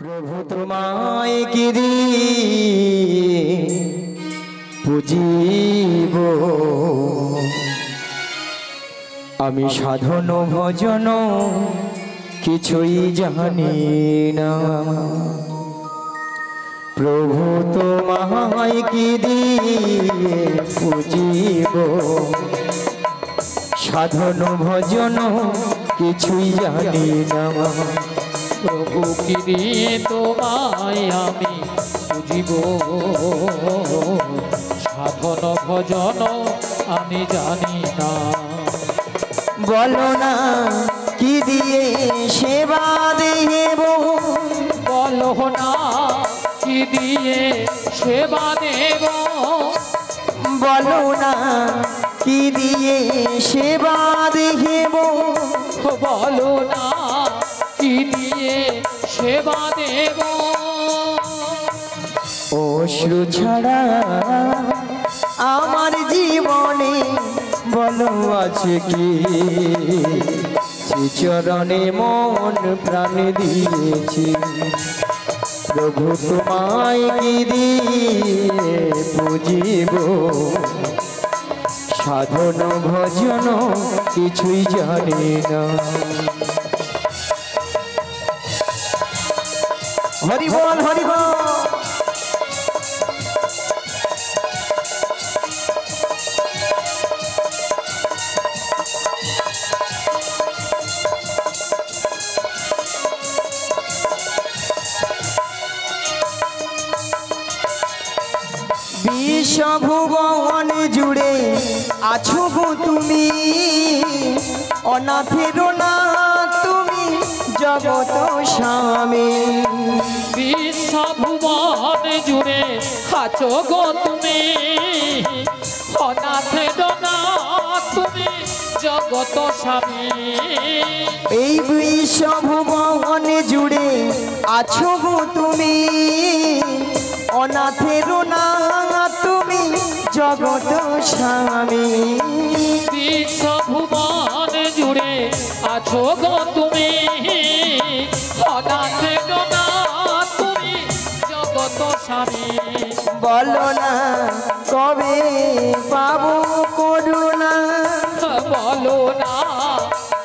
প্রভু তোমায় গিরি পুজিব, আমি সাধন ভজন কিছুই জানি না। প্রভু তোমায় গিরি পুজিব, সাধন ভজন কিছুই জানি না। প্রভু কিরে তোমায় আমি বুঝিব, সাধন ভজন আমি জানি না। বলো না কি দিয়ে সেবা দেব, বলো না কি দিয়ে সেবা দেব, বলো না কি দিয়ে সেবা দেব, বলো না কি দিয়ে সেবা দেব। অশ্রু ছাড়া আমার জীবনে বলো আছে কি, চরণে মন প্রাণ দিয়েছি। প্রভু তোমায় কি দিয়ে পুজিব, সাধন ভজন কিছুই জানি না। হরি বল হরি বল। বিশ্বভুবন জুড়ে আছো গো তুমি, অনাথের না তুমি জগত স্বামী। বিশ্বভুবন জুড়ে আছো গো তুমি, অনাথের না তুমি জগত স্বামী। এই বিশ্বভুবন জুড়ে আছো গো তুমি, অনাথের না তুমি জগত স্বামী। বিশ্বভুবন জুড়ে আছো গো তুমি, অনাথের না তুমি জগত স্বামী। বলো না কবে পাবো করুণা, বলো না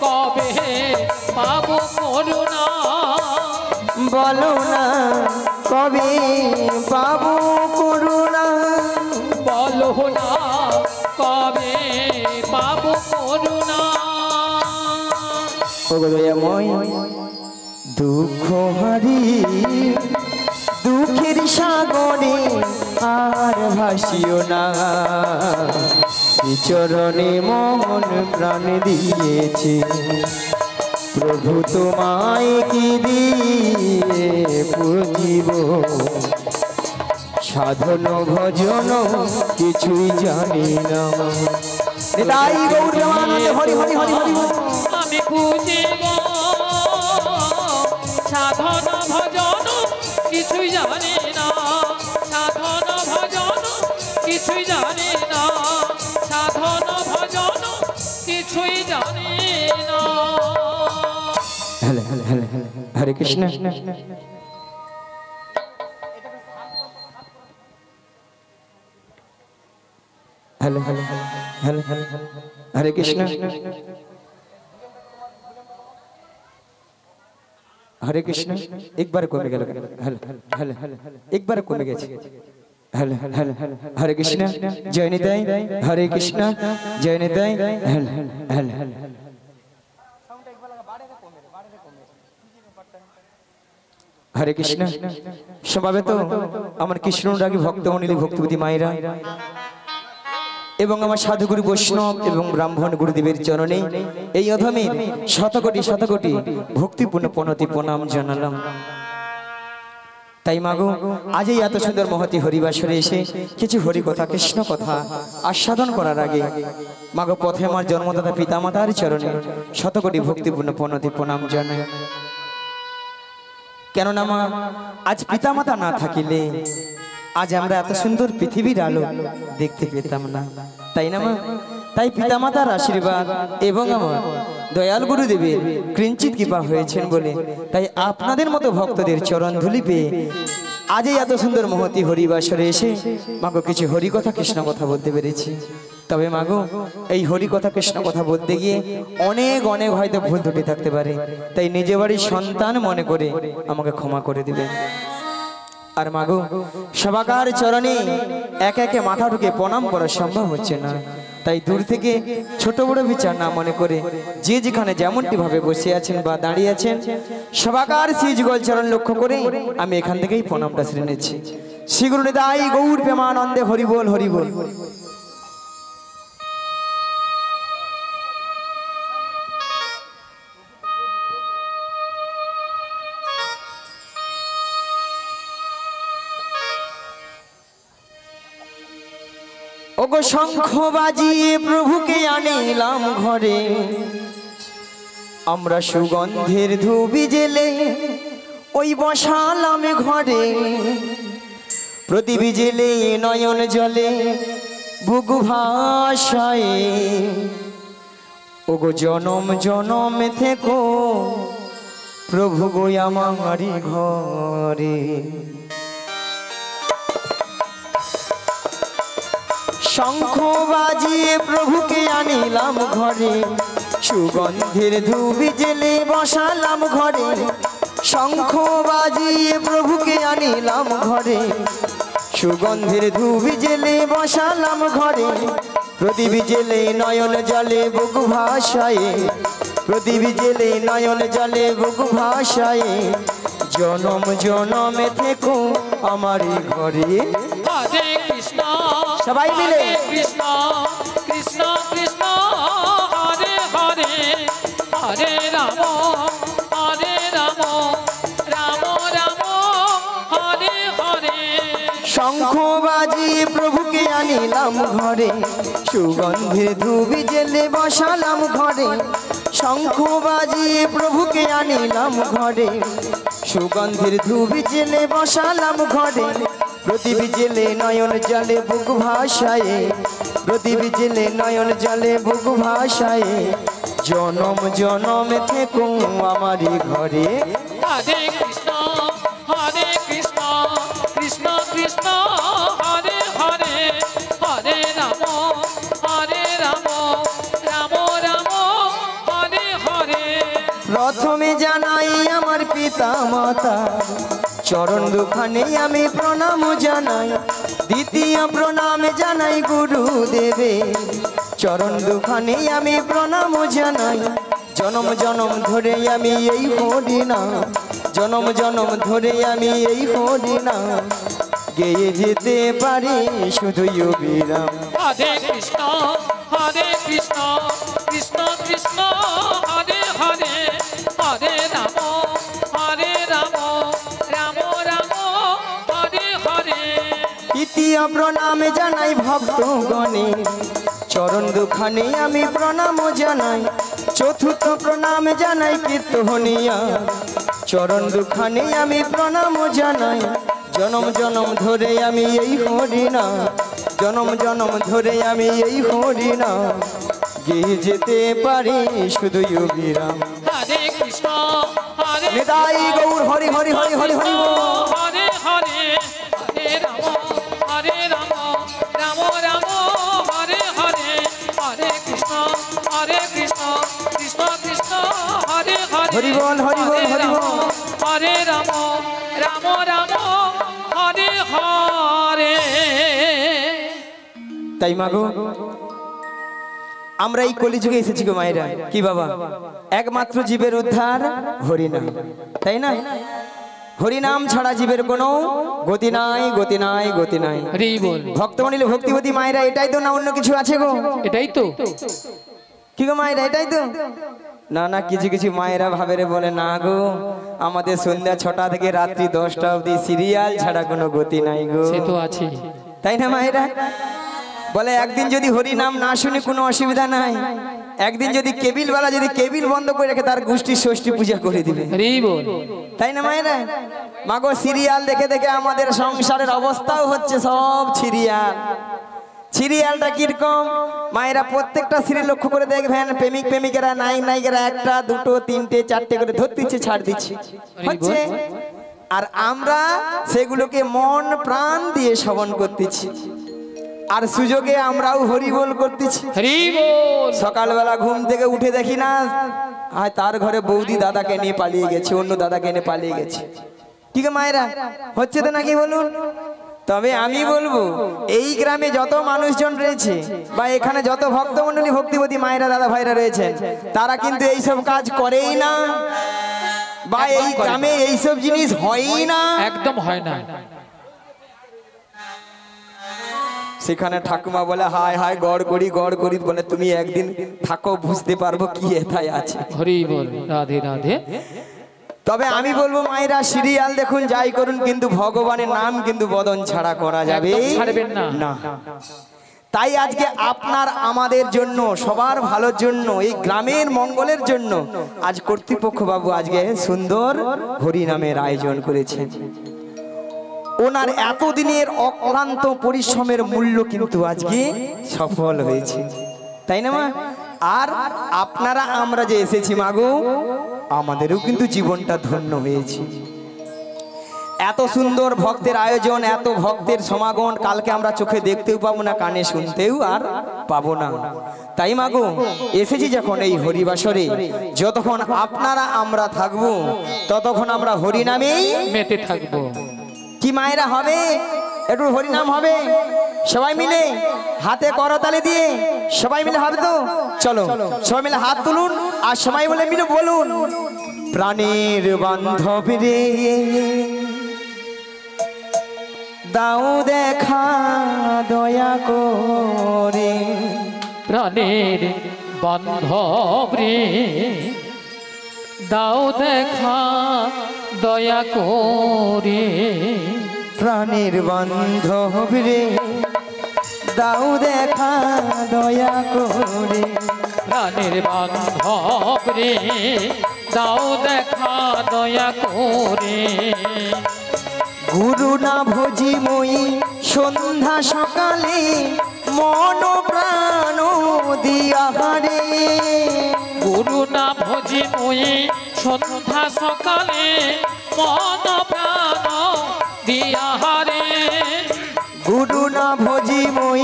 কবে পাবো করুণা, বলো না কবে পাবো করুণা, বলো না কবে পাবো করুণা। দয়াময় দুঃখ হারি দুঃখের সাগরে আর ভাসিও না, চরণে মন প্রাণ দিয়েছি। প্রভু তোমায় কি দিয়ে পুজিব, সাধন ভজন কিছুই জানি না। নিতাই গৌর প্রেমানন্দে হরি হরি হরি হরি। আমি বুঝিব সাধন ভজন কিছুই জানি না, সাধন ভজন কিছুই জানি না, সাধন ভজন কিছুই জানি না। হরে কৃষ্ণ। হ্যালো হ্যালো হ্যালো হরে কৃষ্ণ। হরে কৃষ্ণ। একবার কমে গেল। হ্যালো হ্যালো একবার কমে গেছে। হ্যালো হ্যালো হরে কৃষ্ণ জয় নিতাই। হরে কৃষ্ণ জয় নিতাই। হ্যালো হ্যালো হরে কৃষ্ণ। সমবেত আমার কৃষ্ণ রাগী ভক্তমণ্ডলী ভক্তিপতি মায়েরা এবং আমার সাধুগুরু বৈষ্ণব এবং ব্রাহ্মণ গুরুদেবের চরণে এই অধমের শতকোটি শতকোটি ভক্তিপূর্ণ প্রণতি প্রণাম জানালাম। তাই মাগো আজ এই এত সুন্দর মহতি হরিবাসরে এসে কিছু হরি কথা কৃষ্ণ কথা আস্বাদন করার আগে মাগো পথে আমার জন্মদাতা পিতামাতার চরণে শতকোটি ভক্তিপূর্ণ প্রণতি প্রণাম জানাই। কেননা মা আজ পিতামাতা না থাকিলে আজ আমরা এত সুন্দর পৃথিবীর আলো দেখতে পেতাম না, তাই না মা? তাই পিতামাতার আশীর্বাদ এবং আমার দয়াল গুরুদেবের কিঞ্চিত কৃপা হয়েছেন বলে তাই আপনাদের মতো ভক্তদের চরণ ধুলি পেয়ে আজ এই এত সুন্দর মহতি হরিবাসরে এসে মাগো কিছু হরি কথা কৃষ্ণ কথা বলতে পেরেছি। তবে মাগো এই হরি কথা কৃষ্ণ কথা বলতে গিয়ে অনেক অনেক হয়তো ভুল ত্রুটি থাকতে পারে, তাই নিজে বাড়ির সন্তান মনে করে আমাকে ক্ষমা করে দিবেন। আর মাগো সবাকার চরণে একে একে মাথা ঢুকে প্রণাম করা সম্ভব হচ্ছে না, তাই দূর থেকে ছোট বড় বিচার না মনে করে যে যেখানে যেমনটি ভাবে বসে আছেন বা দাঁড়িয়ে আছেন সবাকার শ্রী যুগল চরণ লক্ষ্য করে আমি এখান থেকেই প্রণামটা সেরে নিচ্ছি। শ্রী গুরু নিতাই গৌর প্রেমানন্দে হরি বল হরি বল। ওগো শঙ্খ বাজিয়ে প্রভুকে আনিলাম ঘরে, আমরা সুগন্ধের ধুবি জেলে ওই বসালাম ঘরে, প্রদীপ জেলে নয়ন জলে বুক ভাসায়, ওগো জনম জনম থেকো প্রভু গো আমারি ঘরে। শঙ্খ বাজিয়ে প্রভুকে আনিলাম ঘরে, সুগন্ধের ধুবি জেলে বসালাম ঘরে, শঙ্খ বাজিয়ে প্রভুকে আনিলাম ঘরে, সুগন্ধের ধুবি জেলে বসালাম ঘরে, প্রদীপ জেলে নয়ন জলে বুক ভাসায়, প্রদীপ জেলে নয়ন জলে বুক ভাসায়, জনম জনমে থেকো আমারি ঘরে। হরে কৃষ্ণ সবাই মিলে কৃষ্ণ কৃষ্ণ কৃষ্ণ হরে হরে, হরে রাম রাম রাম হরে হরে। শঙ্খ বাজিয়ে প্রভুকে আনিলাম ঘরে, সুগন্ধের ধুবি জেলে বসালাম ঘরে, শঙ্খ বাজিয়ে প্রভুকে আনিলাম ঘরে, সুগন্ধের ধুবি জেলে বসালাম ঘরে, প্রদীপ জেলে নয়ন জলে বুক ভাসায়, প্রদীপ জেলে নয়ন জলে বুক ভাসায়, জনম জনম থেকো আমারি ঘরে। হরে কৃষ্ণ কৃষ্ণ কৃষ্ণ হরে হরে, হরে রাম রাম রাম হরে হরে। প্রথমে জানাই আমার পিতা মাতা চরণ দুখানে আমি প্রণাম জানাই, দ্বিতীয় প্রণাম জানাই গুরুদেবে চরণ দুখানে আমি প্রণাম জানাই, জনম জনম ধরে আমি এই হরি নাম, জনম জনম ধরে আমি এই হরি নাম গেয়ে যেতে পারি শুধুই অবিরাম। হরে কৃষ্ণ কৃষ্ণ কৃষ্ণ হরে হরে, হরে রাম রাম রাম হরে হরে। তৃতীয় প্রণাম জানাই ভক্তগণে চরণ দুখানে আমি প্রণাম জানাই, চতুর্থ প্রণাম জানাই কীর্তনিয়া চরণ দুখানে আমি প্রণাম জানাই, জনম জনম ধরে আমি এই হরি নাম, জনম জনম ধরে আমি এই হরি নাম গেয়ে যেতে পারি শুধুই অবিরাম। হরে কৃষ্ণ নিতাই গৌর হরি হরি হরি হরি হরি বল। হরে হরে, হরে রাম রাম রাম হরে হরে, হরে কৃষ্ণ কৃষ্ণ কৃষ্ণ হরে হরে, হরি বল হরি বল হরি বল। হরে রাম রাম হরে হরে। তাই মাগো আমরা এই কলিযুগে এসেছি গো মায়েরা, কি বাবা একমাত্র জীবের উদ্ধার হরিনাম, তাই না? হরিনাম ছাড়া জীবের কোনো গতি নাই গতি নাই গতি নাই। হরি বল। ভক্তমণি ভক্তিবতী মায়েরা এটাই তো, না অন্য কিছু আছে গো? এটাই তো। কি গো মায়েরা এটাই তো? না না, কিছু কিছু মায়েরা ভাবেরে বলে না গো আমাদের সন্ধ্যা 6টা থেকে রাত্রি 10টা অবধি সিরিয়াল ছাড়া কোনো গতি নাই গো। সে তো আছে, তাই না মায়েরা? বলে একদিন যদি হরি নাম না শুনি কোনো অসুবিধা নাই, একদিন যদি কেবিলওয়ালা যদি কেবিল বন্ধ করে রেখে তার গোষ্ঠীর ষষ্ঠী পূজা করে দিবে। হরি বল। তাই না মায়েরা? মাগো সিরিয়াল দেখে দেখে আমাদের সংসারের অবস্থাও হচ্ছে সব সিরিয়াল। সিরিয়ালটা কিরকম মায়েরা প্রত্যেকটা সিরিয়াল লক্ষ্য করে দেখবেন, প্রেমিক প্রেমিকেরা নায়িকারা একটা দুটো তিনটে চারটে করে ধর দিচ্ছে, ছাড় দিচ্ছে হচ্ছে, আর আমরা সেগুলোকে মন প্রাণ দিয়ে শ্রবণ করতেছি, আর সুযোগে আমরাও হরিবোল করতেছি। সকালবেলা ঘুম থেকে উঠে দেখি না আর তার ঘরে বৌদি দাদাকে নিয়ে পালিয়ে গেছে, অন্য দাদাকে নিয়ে পালিয়ে গেছে। ঠিক মায়েরা হচ্ছে তো নাকি বলুন? তবে আমি বলবো এই গ্রামে যত মানুষজন রয়েছে বা এখানে যত ভক্তমণ্ডলী ভক্তিবতী মায়েরা দাদা ভাইরা রয়েছেন, তারা কিন্তু এইসব কাজ করেই না, বা এই গ্রামে এইসব জিনিস হয়ই না, একদম হয় না। সেখানে ঠাকুমা বলে হায় হায় গড় করি বলে, তুমি একদিন থাকো বুঝতে পারবো কি এথায় আছে। হরি বল, রাধে রাধে। তবে আমি বলবো মায়েরা সিরিয়াল দেখুন যাই করুন, কিন্তু ভগবানের নাম কিন্তু বদন ছাড়া করা যাবে না। তাই আজকে আপনার আমাদের জন্য সবার ভালোর জন্য এই গ্রামের মঙ্গলের জন্য আজ কর্তৃপক্ষ বাবু আজকে সুন্দর হরি নামের আয়োজন করেছেন। ওনার এতদিনের অক্লান্ত পরিশ্রমের মূল্য কিন্তু আজকে সফল হয়েছে, তাই না মা? আর আপনারা আমরা যে এসেছি মাগো, আমাদেরও কিন্তু জীবনটা ধন্য হয়েছে। এত সুন্দর ভক্তের আয়োজন, এত ভক্তের সমাগম কালকে আমরা চোখে দেখতেও পাবো না, কানে শুনতেও আর পাবো না। তাই মাগো এসেছি যখন এই হরিবাসরে, যতক্ষণ আপনারা আমরা থাকবো ততক্ষণ আমরা হরি নামেই মেতে থাকবো। কি মায়েরা হবে? একটু হরিনাম হবে সবাই মিলে, হাতে করতালি দিয়ে সবাই মিলে হবে তো? চলো সবাই মিলে হাত তুলুন আর সবাই মিলে বলুন, প্রাণের বান্ধব রে দাও দেখা দয়া করে, প্রাণের বান্ধব রে দাও দেখা দয়া করে, প্রাণের বান্ধব রে দাও দেখা দয়া করে, প্রাণের বান্ধব রে দাও দেখা দয়া করে। গুরু না ভজি মই সন্ধ্যা সকালে, মন প্রাণ দিয়া হারে, গুরু না ভজি মই সন্ধ্যা সকালে, মন প্রাণ দিয়া হারে। গুরু না ভজি মই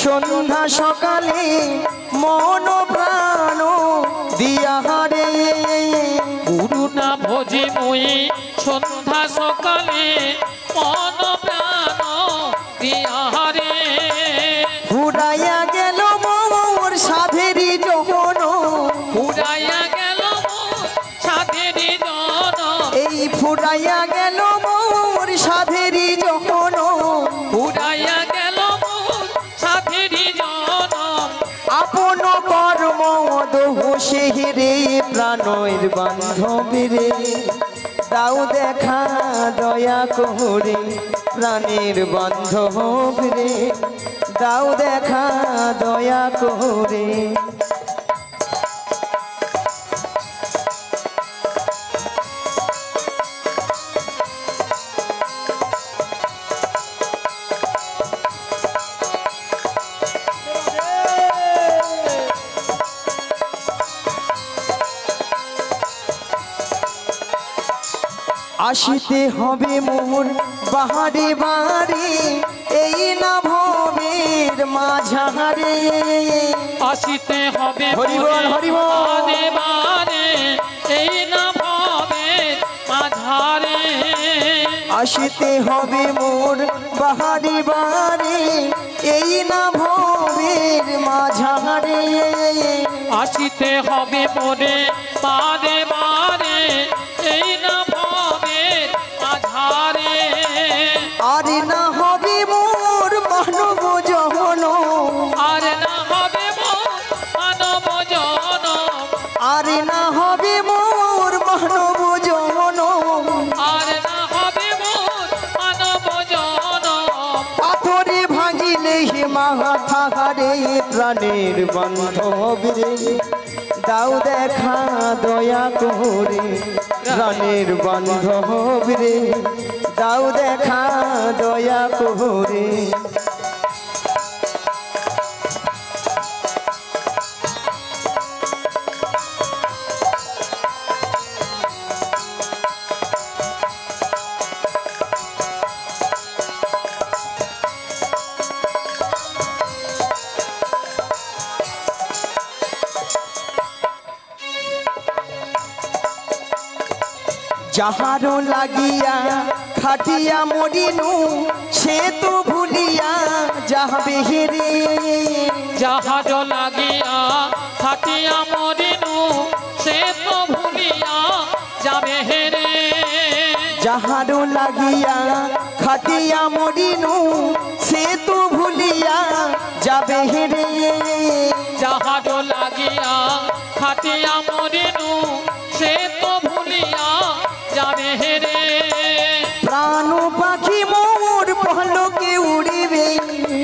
সন্ধ্যা সকালে, মন প্রাণ দিয়া হারে, গুরু না ভজি মই সন্ধ্যা সকালে, মন প্রাণ দিয়া হারে। ফুরাইয়া গেল মোর সাধেরি যৌবন, ফুরাইয়া গেল মোর সাধেরি যৌবন, এই ফুরাইয়া গেল মোর সাধেরি যৌবন, ফুরাইয়া গেল মোর সাধেরি যৌবন। আপন কর্ম দোষে রে প্রাণের বান্ধব রে দাও দেখা দয়া করে, প্রাণের বান্ধব রে দাও দেখা দয়া করে। আসিতে হবে মোর বাহারে বাড়ি, এই না ভবের মাঝারে, আসিতে হবে হরিবল হরিবল, বারে বারে এই না ভবের মাঝারে। আসিতে হবে মোর বাহারে বাড়ি, এই না ভবের মাঝারে, আসিতে হবে মোরে বারে বারে এই না ভবের মাঝারে। আর না হবে মোর মানব জহন, আর না হবে মোর মানব জন, আর না হবে মোর মানব জহন, আর না হবে মোর মানব জন। পাথরে ভাঙিলে হে মাথা রে প্রাণের বান্ধব রে দাও দেখা দয়া করে, প্রাণের বান্ধব রে দাও দেখা দয়া করে। যাহারও লাগিয়া খাটিয়া মরিনু সে তো ভুলিয়া যাবে হেরে জাহাজ লাগিয়া খাটিয়া মরিনু সে তো ভুলিয়া যাবে হেরে যাহারও লাগিয়া খাটিয়া মরিনু সে তো ভুলিয়া যাবে হেরে জাহাজ লাগিয়া খাটিয়া মরিনু সে তো ভুলিয়া যাবে হেরে প্রাণ পাখি মোর পলকে উড়িবে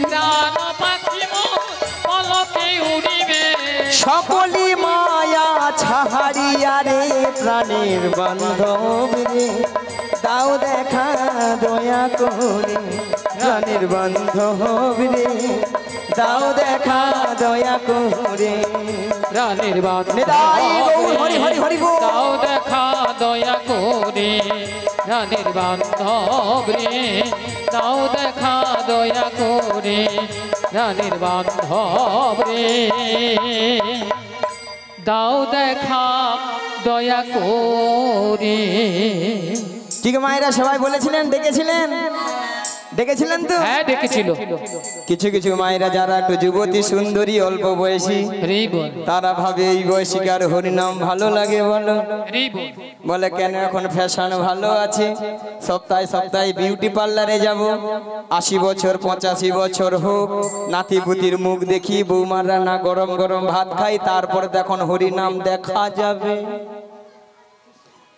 প্রাণ পাখি মোর পলকে উড়িবে সকলি মায়া ছাহারিয়া রে প্রাণের বান্ধব রে দাও দেখা দয়া করে প্রাণের বান্ধব রে দাও দেখা দয়া করে প্রাণের নিতাই গৌর হরি হরি হরি গো দাও দেখা দয়া করে প্রাণের বান্ধব রে দাও দেখা দয়া করে প্রাণের বান্ধব রে দাও দেখা দয়া করে। ঠিক মায়েরা সবাই বলেছিলেন ডেকেছিলেন ডেকেছিলেন তো হ্যাঁ ডেকেছিল কিছু কিছু মায়েরা যারা একটু যুবতী সুন্দরী অল্প বয়সী রে বল তারা ভাবে এই বয়সীকার হরিনাম ভালো লাগে বলো রে বল বলে কেন এখন ফ্যাশন ভালো আছে সপ্তাহে সপ্তাহে বিউটি পার্লারে যাব 80 বছর 85 বছর হোক নাতিপুতির মুখ দেখি বৌমারা না গরম গরম ভাত খাই তারপর দেখুন হরিনাম দেখা যাবে।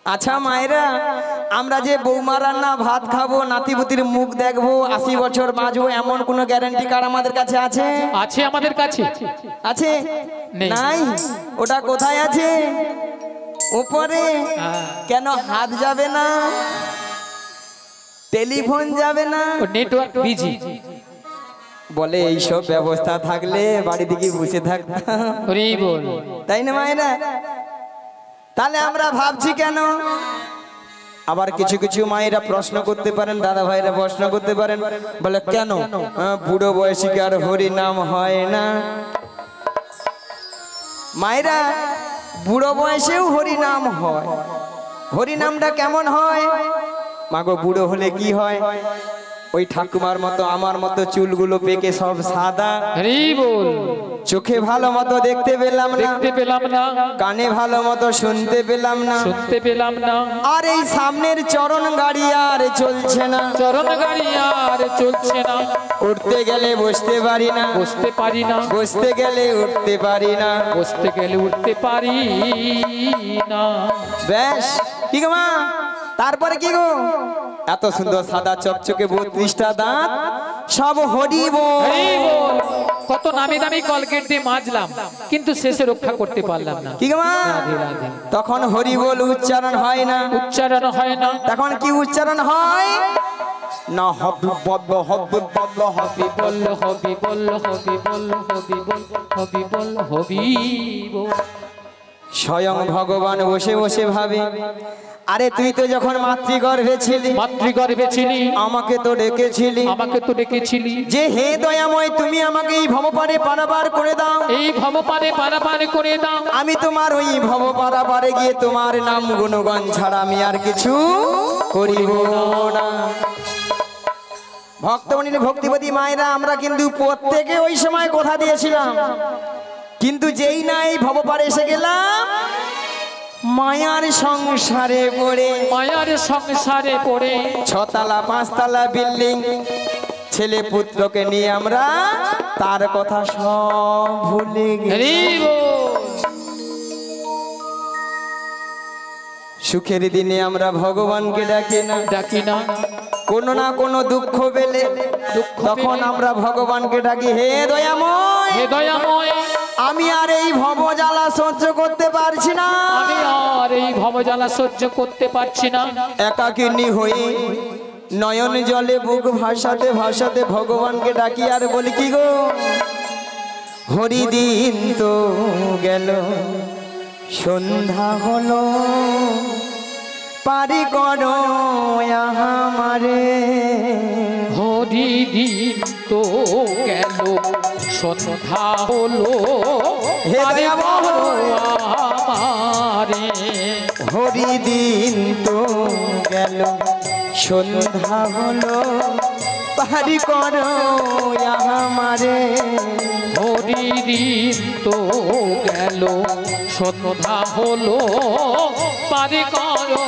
আচ্ছা মায়েরা আমরা যে বৌমারা না ভাত খাবো নাতিপুতির মুখ দেখবো 80 বছর বাঁচবো এমন কোনো গ্যারান্টি কার্ড আমাদের কাছে আছে? আছে আমাদের কাছে আছে নেই। নাই ওটা কোথায় আছে? উপরে। কেন হাত যাবে না, টেলিফোন যাবে না, নেটওয়ার্ক বিজি বলে এইসব ব্যবস্থা থাকলে বাড়ি থেকে বসে থাকতাম রে বল তাই না মায়েরা? তাহলে আমরা ভাবছি কেন? আবার কিছু কিছু মায়েরা প্রশ্ন করতে পারেন, দাদা ভাইরা প্রশ্ন করতে পারেন, বলে কেন বুড়ো বয়সীকার হরি নাম হয় না? মায়েরা বুড়ো বয়সেও হরি নাম হয়। হরি নামটা কেমন হয়? মাগো বুড়ো হলে কি হয়? ওই ঠাকুমার মতো আমার মতো চুলগুলো পেকে সব সাদা, রে বল চোখে ভালো মতো দেখতে পেলাম না, দেখতে পেলাম না, কানে ভালো মতো শুনতে পেলাম না, শুনতে পেলাম না, আর এই সামনের চরণ গাড়ি আর চলছে না, চরণ গাড়ি আর চলছে না, উঠতে গেলে বসতে পারি না, বসতে পারি না, বসতে গেলে উঠতে পারি না, বসতে গেলে উঠতে পারি না। ব্যাস কি গো মা, তারপরে কি গো? এত সুন্দর সাদা চকচকে 32টা দাঁত, সব হরি বল। রে বল কত নামি দামি কলগেট দিয়ে মাজলাম কিন্তু শেষে রক্ষা করতে পারলাম না। কি গো মা? রাধে রাধে। তখন হরি বল উচ্চারণ হয় না, উচ্চারণ হয় না, তখন কি উচ্চারণ হয় না? হবি বল হবি বল হবি বল হবি বল হবি বল হবি বল হবি বল হবি বল। স্বয়ং ভগবান বসে বসে ভাবে, আরে তুই তো যখন মাতৃগর্ভে ছিলি, মাতৃগর্ভে ছিলি, আমাকে তো ডেকেছিলি, আমাকে তো ডেকেছিলি যে হে দয়াময় তুমি আমাকে এই ভবপারে পারাপার করে দাও, এই ভবপারে পারাপার করে দাও। আমি তোমার ওই ভব পারাপারে গিয়ে তোমার নাম গুণগান ছাড়া আমি আর কিছু করিব না। ভক্তমণি ভক্তিপতি মায়েরা আমরা কিন্তু প্রত্যেকে ওই সময় কথা দিয়েছিলাম, কিন্তু যেই না এই ভবপারে এসে গেলাম মায়ার সংসারে পড়ে, মায়ার সংসারে পড়ে 6 তলা 5 তলা বিল্ডিং, ছেলে পুত্রকে নিয়ে আমরা তার কথা সব ভুলে গেছি। সুখের দিনে আমরা ভগবানকে ডাকি না, ডাকি না, কোনো না কোনো দুঃখ পেলে তখন আমরা ভগবানকে ডাকি, হে দয়াময়, হে দয়াময়, আমি আর এই ভবজ্বালা সহ্য করতে পারছি না, আমি আর এই ভবজ্বালা সহ্য করতে পারছি না। একাকিনী হয়ে নয়ন জলে বুক ভাসাতে ভাসাতে ভগবানকে ডাকি আর বলি, কি গো হরিদিন তো গেল, সন্ধ্যা হলো, পারি করো আমারে। হরি দিন তো গেল, সন্ধ্যা হলো, হে পারি দয়াময়, করো আমারে। হরিদিন তো গেল সন্ধ্যা হলো পারি করো আমারে হরিদিন তো গেল সন্ধ্যা হলো পারি করো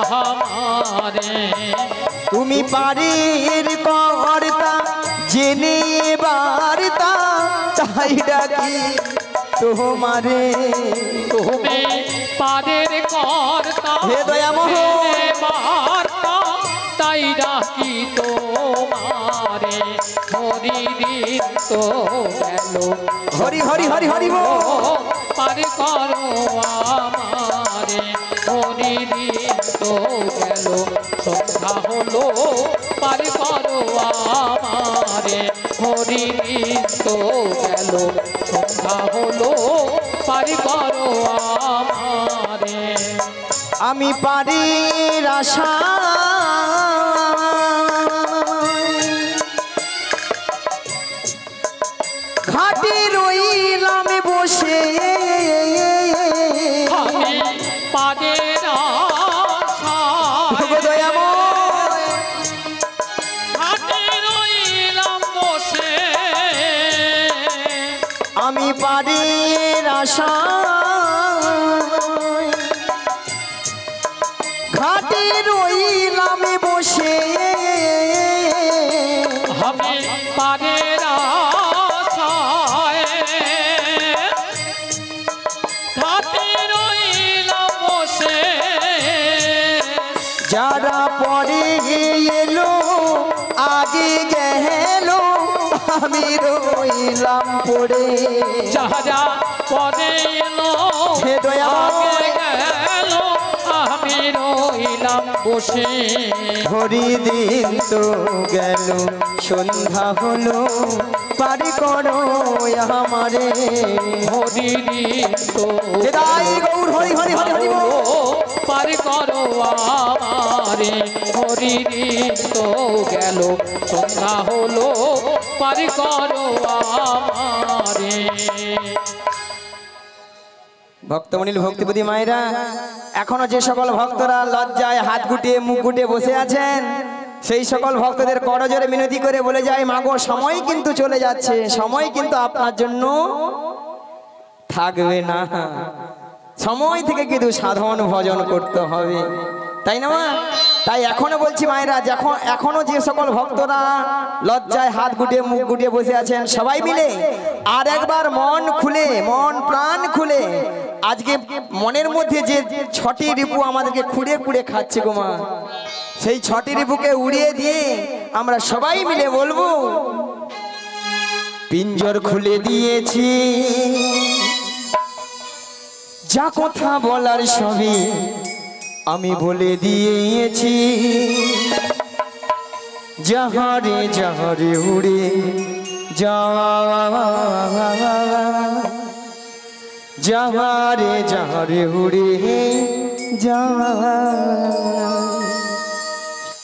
আমারে তুমি পারির কর্তা জেনে বার্তা তাই ডাকি তোমারে তুমি পারের কর্তা হে দয়াময় জেনে বার্তা তাই ডাকি তোমারে হরিদিন তো গেল হরি হরি হরি হরি বল। পারি করো আমারে হরিদিন তো গেল সন্ধ্যা হলো পারি করো আমারে হরিদিন তো গেল সন্ধ্যা হলো পারি করো আমারে আমি পারির আশা ঘাটে রইলাম বসে আমি পাদের আশায় দয়াময় ঘাটে রইলাম বসে আমি পারির আশা ঘাটে রইলাম বসে আমি পাদের আশায় ঘাটে রইলাম বসে যারা পরে এলো আগে গেল আমি রইলাম পড়ে যারা পরে এলো হে দয়াময় আগে গেল আমি রইলাম বসে হরিদিন তো গেল সন্ধ্যা হলো পারি করো আমারে হরিদিন তো হৃদয় গৌর হরি হরি হরি হরি বল। পারি করো আমারে হরিদিন তো গেল সন্ধ্যা হলো পারি করো আমারে ভক্তমণিল ভক্তিপতি মায়েরা এখনো যে সকল ভক্তরা লজ্জায় হাত গুটিয়ে মুখ গুটিয়ে বসে আছেন সেই সকল ভক্তদের করজোরে মিনতি করে বলে যায় মাগো সময় কিন্তু চলে যাচ্ছে সময় কিন্তু আপনার জন্য থাকবে না সময় থেকে কিন্তু সাধন ভজন করতে হবে তাই না মা তাই এখনো বলছি মায়েরা যখন এখনো যে সকল ভক্তরা লজ্জায় হাত গুটিয়ে মুখ গুটিয়ে বসে আছেন সবাই মিলে আর একবার মন খুলে মন প্রাণ খুলে আজকে মনের মধ্যে যে ছটি রিপু আমাদেরকে খুঁড়ে খুঁড়ে খাচ্ছে গো মা সেই ছটি রিপুকে উড়িয়ে দিয়ে আমরা সবাই মিলে বলবো পিঞ্জর খুলে দিয়েছি যা কথা বলার সবই আমি বলে দিয়েছি যাহারে যাহারে উড়ে যা যাহারে যাহারে উড়ে যা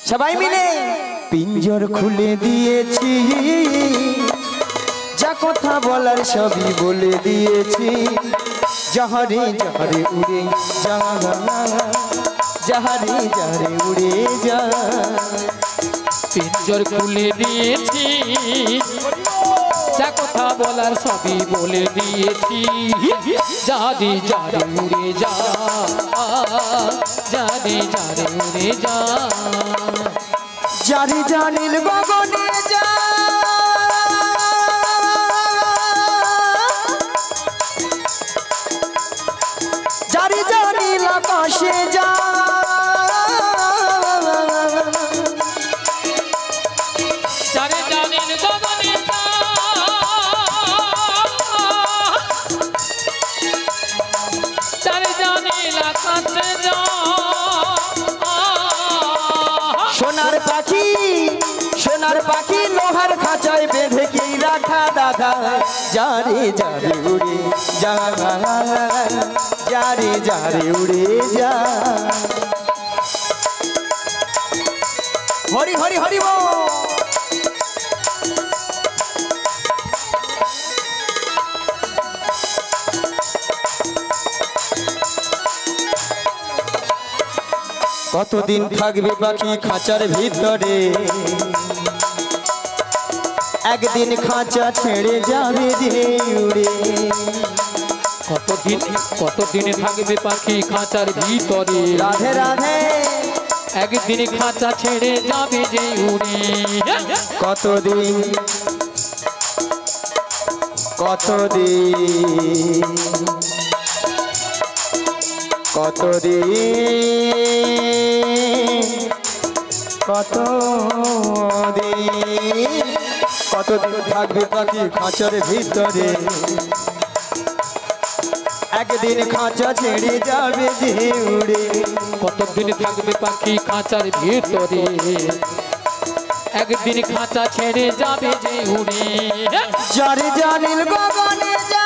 সবাই মিলে পিঞ্জর খুলে দিয়েছি যা কথা বলার সবই বলে দিয়েছি যাহারে যাহারে উড়ে যা যাহারে যাহারে উড়ে যা পিঞ্জর খুলে দিয়েছি যা কথা বলার সবই বলে দিয়েছি যারে যারে উড়ে যা যারে যারে উড়ে যা যারে জানিল গগনে যা যারে জানিল আকাশে যা যারে জানিল গগনে যা যারে জানিল আকাশে যা সোনার পাখি লোহার খাঁচায় বেঁধে কি রাখা দাদা যারে যারে উড়ে যা যারে যারে উড়ে যা হরি হরি হরি বল। কতদিন থাকবে পাখি খাঁচার ভিতরে, একদিন খাঁচা ছেড়ে যাবে যে উড়ে। কতদিন থাকবে পাখি খাঁচার ভিতরে, রাধে রাধে, একদিন খাঁচা ছেড়ে যাবে যে উড়ে। কতদিন কতদিন কতদিন কতদিন কতদিন থাকবে পাখি খাঁচার ভিতরে, একদিন খাঁচা ছেড়ে যাবে যে উড়ে। কতদিন থাকবে পাখি খাঁচার ভিতরে, একদিন খাঁচা ছেড়ে যাবে যে উড়ে। যারে জানিল গগনে যা,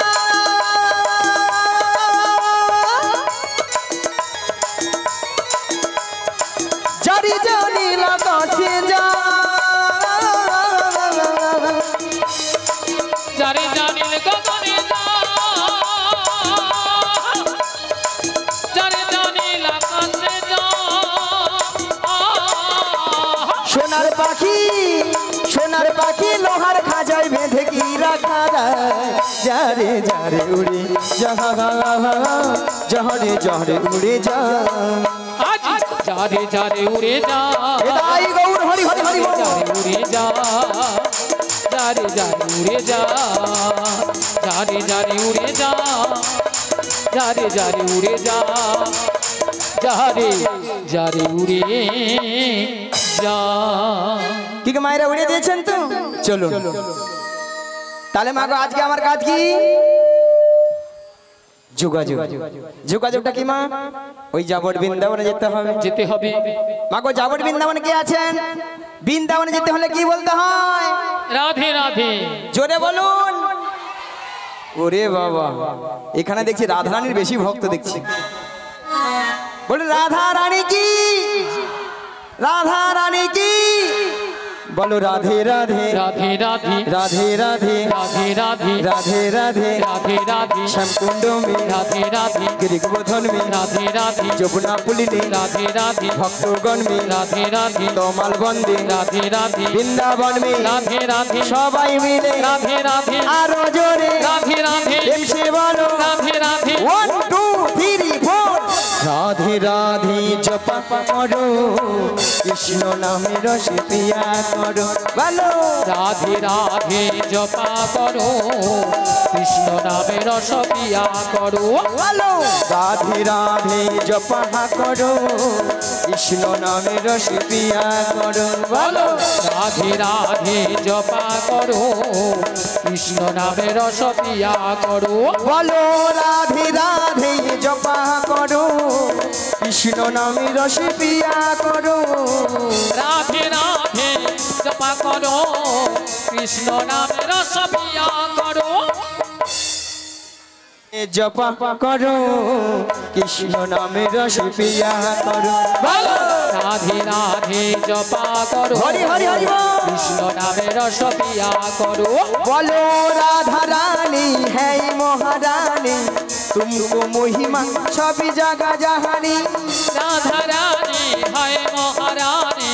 যারে জানিল আকাশে যা, যারে জানিল গগনে যা, যারে জানিল আকাশে যা। সোনার পাখি সোনার পাখি লোহার খাঁচায় বেঁধে কি রাখা যায়, যারে যারে উড়ে যারে যারে উড়ে যা, যারে যারে উড়ে যা, এদাই গৌর হরি হরি হরি বল। যারে উড়ে যা, যারে যারে উড়ে যা, যারে যারে উড়ে যা, যারে যারে উড়ে যা, যারে যারে উড়ে যা। কি গো মায়েরা উড়ে দিয়েছেন তো? চলো তাহলে মা গো আজকে আমার কাজ কি? যোগাযোগ। যোগাযোগটা কি মা? ওই যাবট বৃন্দাবনে যেতে হবে। যেতে হবে মা গো যাবট বৃন্দাবনে কে আছেন? বৃন্দাবনে যেতে হলে কি বলতে হয়? রাধে রাধে। জোরে বলুন। ওরে বাবা, এখানে দেখছি রাধারানীর বেশি ভক্ত দেখছি। বলুন রাধা রানী কি, রাধা রানী কি, বলো রাধে রাধে রাধে রাধে রাধে রাধে রাধে রাধে রাধে রাধে রাধে রাধে শ্যামকুণ্ড মে রাধে রাধে গিরিগোবর্ধন মে রাধে রাধে যমুনা পুলিনে রাধে রাধে ভক্তগণ মে রাধে রাধে তমাল বন্দে রাধে রাধে বৃন্দাবন মে রাধে রাধে সবাই মিলে রাধে রাধে আরো জোরে রাধে রাধে প্রেম সে বলো রাধে রাধে 1 2 3 4 রাধে রাধে জপা করো কৃষ্ণ নামে রস পিয়া করো, বলো রাধে রাধে জপা করো কৃষ্ণ নামে রস পিয়া করো, বলো রাধে রাধে জপা করো কৃষ্ণ নামে রস পিয়া করো, বলো রাধে রাধে জপা করো কৃষ্ণ নামে রস পিয়া করো, বলো রাধে রাধে জপা করো কৃষ্ণ নামে রস পিয়া করো, রাধে রাধে জপা করো কৃষ্ণ নামে রস পিয়া করো, জপা করো কৃষ্ণ নামে রস পিয়া করো, বলো রাধে রাধে জপা করো হরি হরি হরি বল। কৃষ্ণ নামে রস পিয়া করো, बोलो राधा रानी है महारानी तुमको महिमा सभी जगह जहानी, राधा रानी है महारानी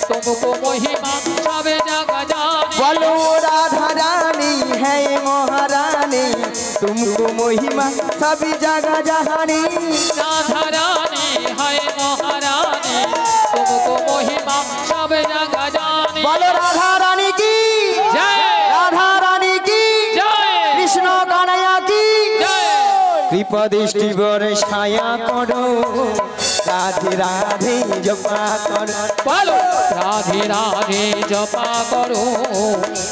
तुमको महिमा सब जगह जानी, बोलो राधा रानी है महारानी तुमको महिमा सभी जगह जहानी, राधा रानी है महारानी तुमको महिमा सब जगह जानी, बोलो राधा रानी की जय राधा रानी की जय कृष्ण कन्हैया की जय। कृपा दृष्टि बरसाया करो राधे राधे जपा करो, बोलो राधे राधे जपा करो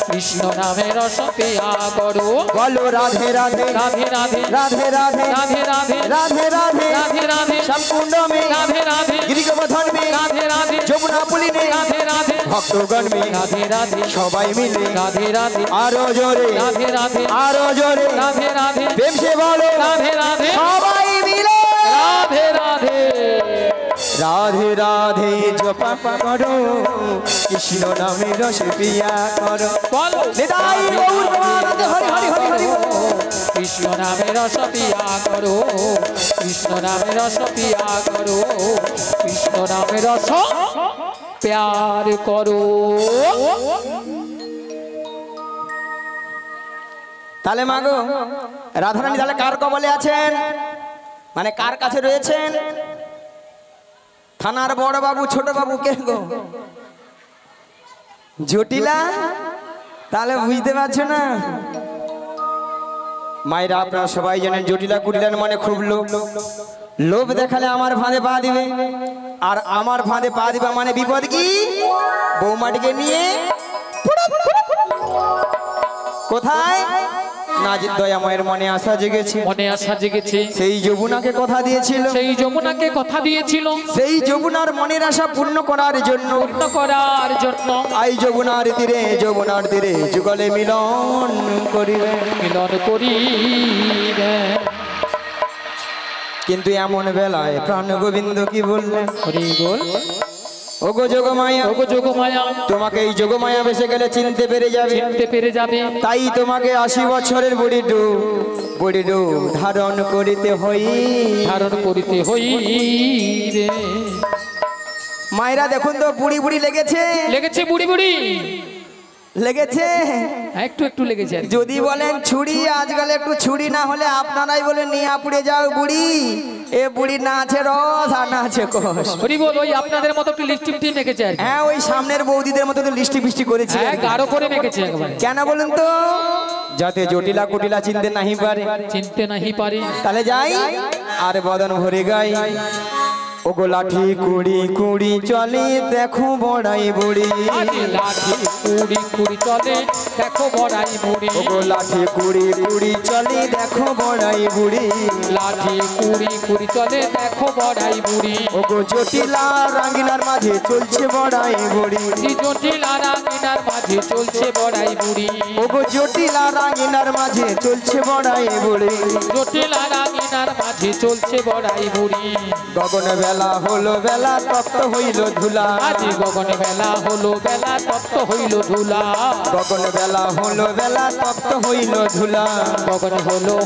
कृष्ण नामे रस पिया करो, बोलो राधे राधे राधे राधे राधे राधे राधे राधे राधे राधे राधे राधे श्यामकुंड में राधे राधे गिरिगोवर्धन में राधे राधे যমুনা পুলিনে राधे राधे ভক্তগণ মে राधे राधे সবাই মিলে राधे राधे আরো জোরে राधे राधे আরো জোরে राधे राधे প্রেম সে বলো राधे राधे সবাই মিলে राधे राधे রাধে রাধে জপা করো কৃষ্ণ নামে রস পিয়া করো, बोलो নিতাই গৌর প্রেমানন্দ হরি হরি হরি হরি বল। कृष्ण नामे रस पिया करो कृष्ण नामे रस पिया करो কৃষ্ণ নামে রস প্যার করো। তাহলে মাগো রাধারানী তাহলে কার কবলে আছেন, মানে কার কাছে রয়েছেন? থানার বড় বাবু ছোট বাবু কে গো? জটিলা। তাহলে বুঝতে পারছো না মায়েরা, আপনারা সবাই জানেন জটিলা কুটিলার মানে খুব লোভ। লোভ দেখালে আমার ফাঁদে পা দিবে, আর আমার ফাঁদে পা দিবা মানে বিপদ কি? বৌমাটিকে নিয়ে কোথায় না দয়াময়ের মনে আশা জেগেছে, মনে আশা জেগেছে। সেই যমুনাকে কথা দিয়েছিল, সেই যমুনাকে কথা দিয়েছিল, সেই যমুনার মনের আশা পূর্ণ করার জন্য, পূর্ণ করার জন্য আই যমুনার তীরে যুগলে মিলন করিবে, মিলন করিবে। কিন্তু এমন বেলায় প্রাণ গোবিন্দ কি বললেন? হরি বল। ওগো যোগমায়া, ওগো যোগমায়া, তোমাকে এই যোগমায়া বেসে গেলে চিনতে পেরে যাবে, চিনতে পেরে যাবে। তাই তোমাকে 80 বছরের বুড়ি ডুব ধারণ করিতে হই, ধারণ করিতে হইবে। মায়েরা দেখুন তো বুড়ি বুড়ি লেগেছে, লেগেছে বুড়ি বুড়ি লেগেছে, একটু একটু লেগেছে আর কি। যদি বলেন ছুরি, আজকাল একটু ছুরি না হলে আপনারাই বলে নিয়ে পুড়ে যাও বুড়ি। এ বুড়ি না আছে রস আর না আছে কষ। হরি বল। ওই আপনাদের মতো একটু লিপস্টিক দিয়ে মেখেছে আর কি। হ্যাঁ, ওই সামনের বৌদিদের মতো তো লিস্টি ফিস্টি করেছে। হ্যাঁ, গাঢ় করে মেখেছে একবারে। কেন বলুন তো? যাতে জটিলা কুটিলা চিনতে নাহি পারে। চিনতে নাহি পারি। তাহলে যাই আর বদন ভরে গাই, ওগো লাঠি কুড়ি কুড়ি চলে দেখো বড়াই বুড়ি, লাঠি কুড়ি কুড়ি চলে দেখো বড়াই বুড়ি, ওগো লাঠি কুড়ি কুড়ি চলে দেখো বড়াই বুড়ি, লাঠি কুড়ি কুড়ি চলে দেখো বড়াই বুড়ি, ওগো জটিলা রাঙ্গিনার মাঝে চলছে বড়াই বুড়ি, জটিলা রাঙ্গিনার মাঝে চলছে বড়াই বুড়ি, ওগো জটিলা রাঙ্গিনার মাঝে চলছে বড়াই বুড়ি, জটিলা রাঙ্গিনার মাঝে চলছে বড়াই বুড়ি। গগন বেলা হলো বেলা তপ্ত হইল ধুলা, আজি গগন বেলা হলো বেলা তপ্ত হইল ধুলা, গগন বেলা হলো বেলা তপ্ত হইল ধুলা, গগন হলো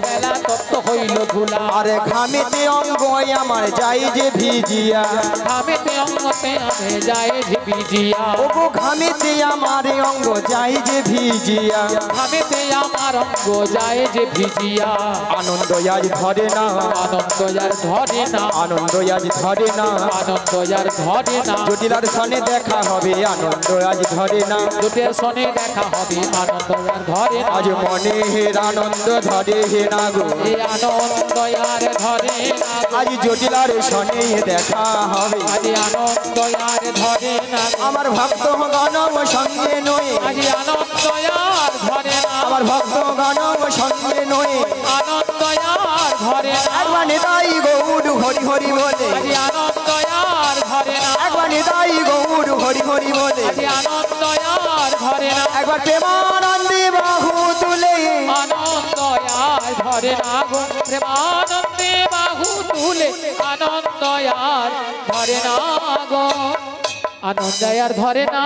বেলা তপ্ত হইল ধুলা। আরে ঘামেতে অঙ্গ আমার যাই যে ভিজিয়া, ঘামেতে অঙ্গতে আমি যাই যে ভিজিয়া, ওগো ঘামেতে আমার অঙ্গ যাই যে ভিজিয়া, ঘামেতে আমার অঙ্গ যায় যে ভিজিয়া। আনন্দ আজ ধরে না, আনন্দ আর ধরে না, আনন্দ আজ ধরে না, আনন্দ আর ধরে না, জটিলার সনে দেখা হবে আনন্দ আজ ধরে না, দুটের সনে দেখা হবে আনন্দ আর ধরে না। আজ মনে হের আনন্দ ধরে হে না গো, এই আনন্দ আর ধরে না, আজ জটিলার সনে দেখা হবে, আজ আনন্দ আর ধরে না, আমার ভক্ত গণম সঙ্গে নয়, আজ আনন্দ আর ধরে না, আমার ভক্ত গণম সঙ্গে নয়, আনন্দ আর ধরে না, একবার নেতাই গৌর হরি হরি বলে, আজ আনন্দ আর ধরে না, একবার নেতাই গৌর হরি হরি বলে, আজ আনন্দ আর ধরে না, একবার প্রেমানন্দে বাহু তুলে, আনন্দ আর ধরে না গো, প্রেমানন্দে বাহু তুলে আনন্দ আর ধরে না গো, আনন্দ আর ধরে না।